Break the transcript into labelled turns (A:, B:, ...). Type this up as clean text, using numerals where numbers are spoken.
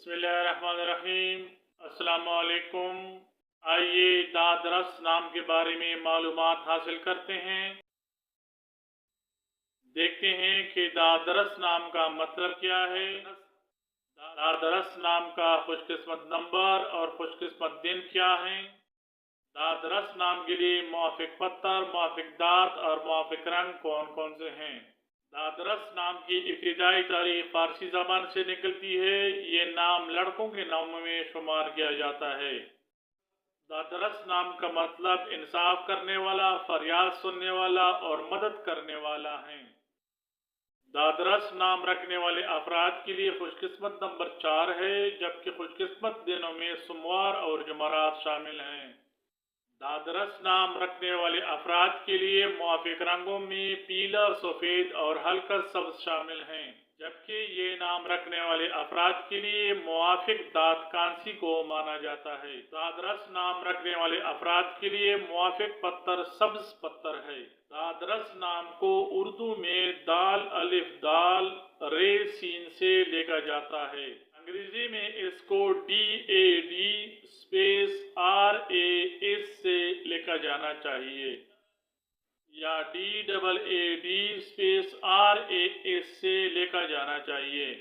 A: बिस्मिल्लाहिर्रहमानिर्रहीम। अस्सलाम वालेकुम। आइए दादरस नाम के बारे में मालूमात हासिल करते हैं। देखते हैं कि दादरस नाम का मतलब क्या है। दादरस नाम का खुशकिस्मत नंबर और खुशकिस्मत दिन क्या है। दादरस नाम के लिए मुआफिक पत्थर, मुआफिक दांत और मुआफिक रंग कौन कौन से हैं। दादरस नाम की इब्तिदाई तारीख फारसी ज़बान से निकलती है। ये नाम लड़कों के नामों में शुमार किया जाता है। दादरस नाम का मतलब इंसाफ करने वाला, फरियाद सुनने वाला और मदद करने वाला है। दादरस नाम रखने वाले अफराद के लिए खुशकिस्मत नंबर 4 है, जबकि खुशकिस्मत दिनों में सोमवार और जुमेरात शामिल हैं। दादरस नाम रखने वाले अफराद के लिए मुआफिक रंगों में पीला, सफ़ेद और हल्का सब्ज शामिल हैं, जबकि ये नाम रखने वाले अफराद के लिए मुआफिक दांत कांसी को माना जाता है। दादरस नाम रखने वाले अफराद के लिए मुआफिक पत्थर सब्ज पत्थर है। दादरस नाम को उर्दू में दाल अलिफ दाल रे सीन से लिखा जाता है। अंग्रेजी में इसको DAD स्पेस RAS से लिखा जाना चाहिए या DAAD स्पेस RAS से लिखा जाना चाहिए।